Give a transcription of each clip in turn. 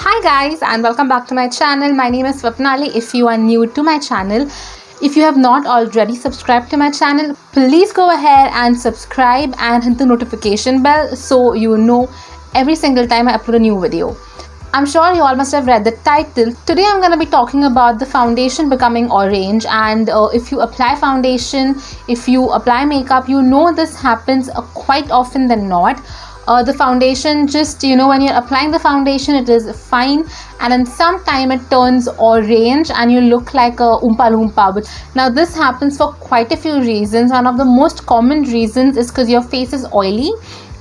Hi guys and welcome back to my channel. My name is Swapnali. If you are new to my channel, if you have not already subscribed to my channel, please go ahead and subscribe and hit the notification bell so you know every single time I upload a new video. I'm sure you all must have read the title. Today I'm going to be talking about the foundation becoming orange, and if you apply foundation, if you apply makeup, you know this happens quite often than not. The foundation just, when you're applying the foundation, it is fine, and in some time it turns orange and you look like a Oompa Loompa. Now this happens for quite a few reasons. One of the most common reasons is because your face is oily,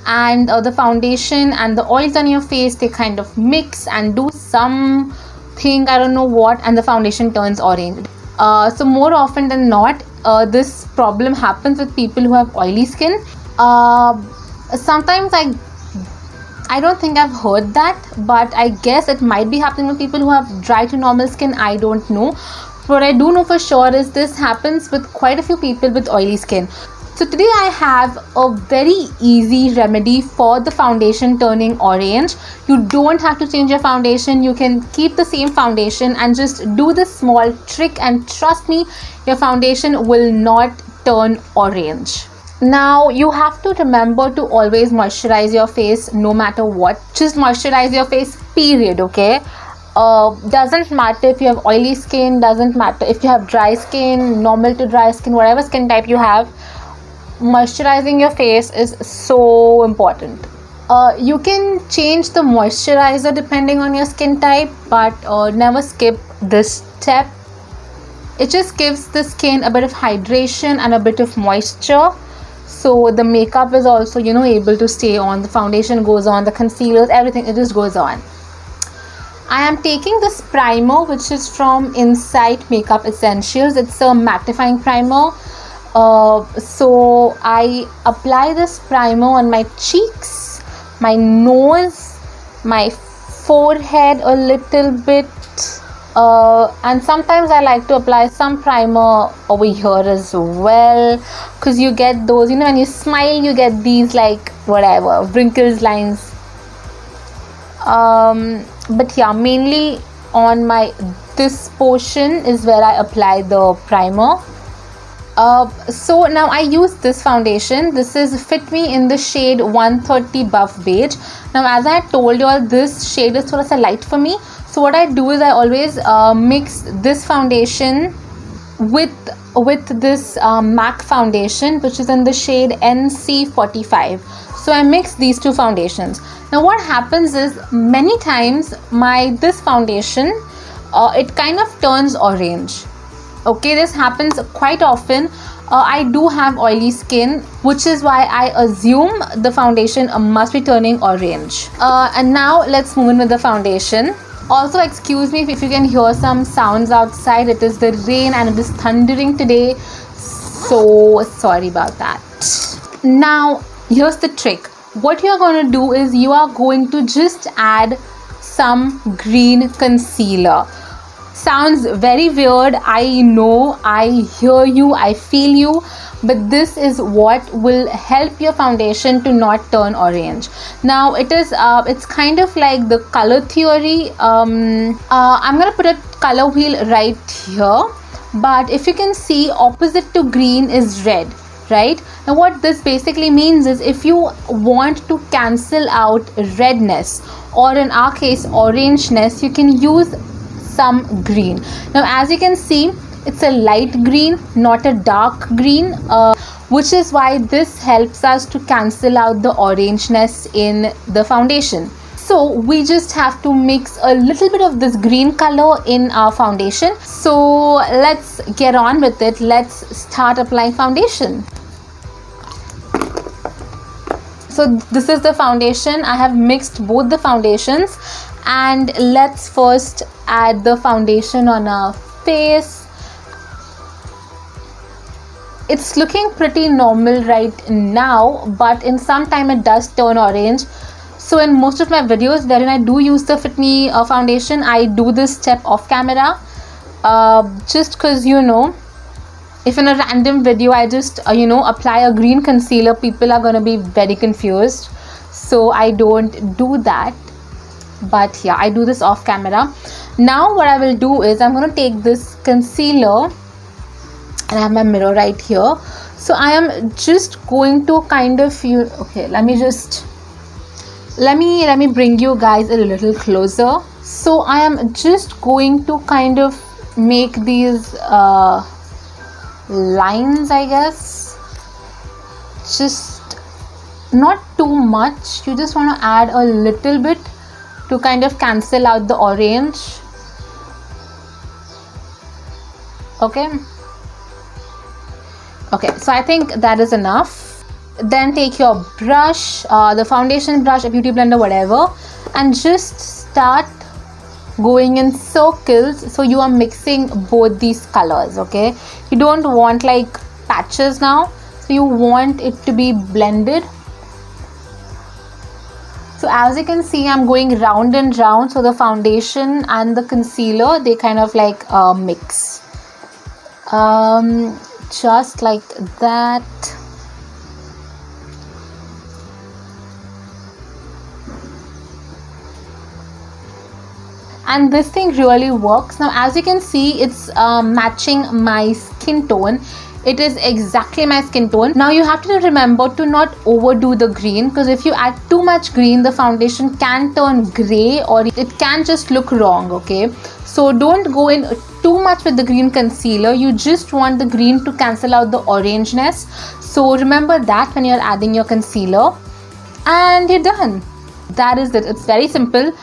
and the foundation and the oils on your face, they kind of mix and do something, I don't know what, and the foundation turns orange. So more often than not, this problem happens with people who have oily skin. Sometimes I don't think I've heard that, but I guess it might be happening with people who have dry to normal skin. I don't know. What I do know for sure is this happens with quite a few people with oily skin. So today I have a very easy remedy for the foundation turning orange. You don't have to change your foundation. You can keep the same foundation and just do this small trick, and trust me, your foundation will not turn orange. Now you have to remember to always moisturize your face no matter what. Just moisturize your face, period, okay? Doesn't matter if you have oily skin, doesn't matter if you have dry skin, normal to dry skin, whatever skin type you have, moisturizing your face is so important. You can change the moisturizer depending on your skin type, but never skip this step. It just gives the skin a bit of hydration and a bit of moisture, so the makeup is also able to stay on, the foundation goes on, the concealers, everything, it just goes on. I am taking this primer which is from Insight Makeup Essentials. It's a mattifying primer. So I apply this primer on my cheeks, my nose, my forehead a little bit, and sometimes I like to apply some primer over here as well, because you get those, when you smile you get these like whatever wrinkles, lines, but yeah, mainly on this portion is where I apply the primer. So now I use this foundation. This is Fit Me in the shade 130 Buff Beige. Now as I told you all, this shade is thoda sa light for me. So what I do is I always mix this foundation with this MAC foundation, which is in the shade NC45. So I mix these two foundations. Now what happens is, many times this foundation, it kind of turns orange. Okay, this happens quite often. I do have oily skin, which is why I assume the foundation must be turning orange. And now let's move in with the foundation. Also, excuse me if you can hear some sounds outside. It is the rain and it is thundering today, so sorry about that. Now here's the trick. What you're going to do is you are going to just add some green concealer. Sounds very weird, I know, I hear you, I feel you, but this is what will help your foundation to not turn orange. Now it's kind of like the color theory. I'm gonna put a color wheel right here, but if you can see, opposite to green is red, right? Now what this basically means is, if you want to cancel out redness, or in our case orangeness, you can use some green. Now as you can see, it's a light green, not a dark green, which is why this helps us to cancel out the orangeness in the foundation. So we just have to mix a little bit of this green color in our foundation. So let's get on with it. Let's start applying foundation. So this is the foundation. I have mixed both the foundations, and let's first add the foundation on our face. It's looking pretty normal right now, but in some time it does turn orange. So in most of my videos wherein I do use the Fit Me foundation, I do this step off camera, just because if in a random video I just apply a green concealer, people are going to be very confused, so I don't do that. but yeah, I do this off camera. Now what I will do is I'm going to take this concealer, and I have my mirror right here. So I am just going to kind of okay, let me bring you guys a little closer. So I am just going to kind of make these lines, I guess. Just not too much, you just want to add a little bit to kind of cancel out the orange. Okay, so I think that is enough. Then take your brush, the foundation brush, a beauty blender, whatever, and just start going in circles. So you are mixing both these colors. Okay, you don't want like patches now, so you want it to be blended. So as you can see, I'm going round and round, so the foundation and the concealer, they kind of like mix, just like that. And this thing really works. Now as you can see, it's matching my skin tone. It is exactly my skin tone. Now you have to remember to not overdo the green, because if you add too much green, the foundation can turn gray or it can just look wrong. Okay, so don't go in too much with the green concealer. You just want the green to cancel out the orangeness. So remember that when you're adding your concealer, and you're done. That is it. It's very simple.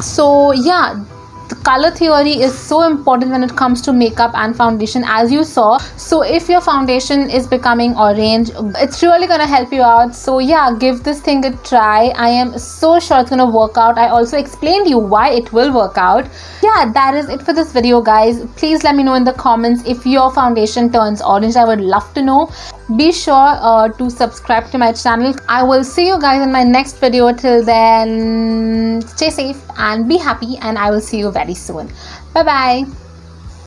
So yeah, the color theory is so important when it comes to makeup and foundation, as you saw. So if your foundation is becoming orange, it's really gonna help you out. So yeah, give this thing a try. I am so sure it's gonna work out. I also explained you why it will work out. Yeah, that is it for this video, guys. Please let me know in the comments if your foundation turns orange. I would love to know. Be sure to subscribe to my channel. I will see you guys in my next video. Till then, stay safe and be happy, and I will see you very soon. Bye bye.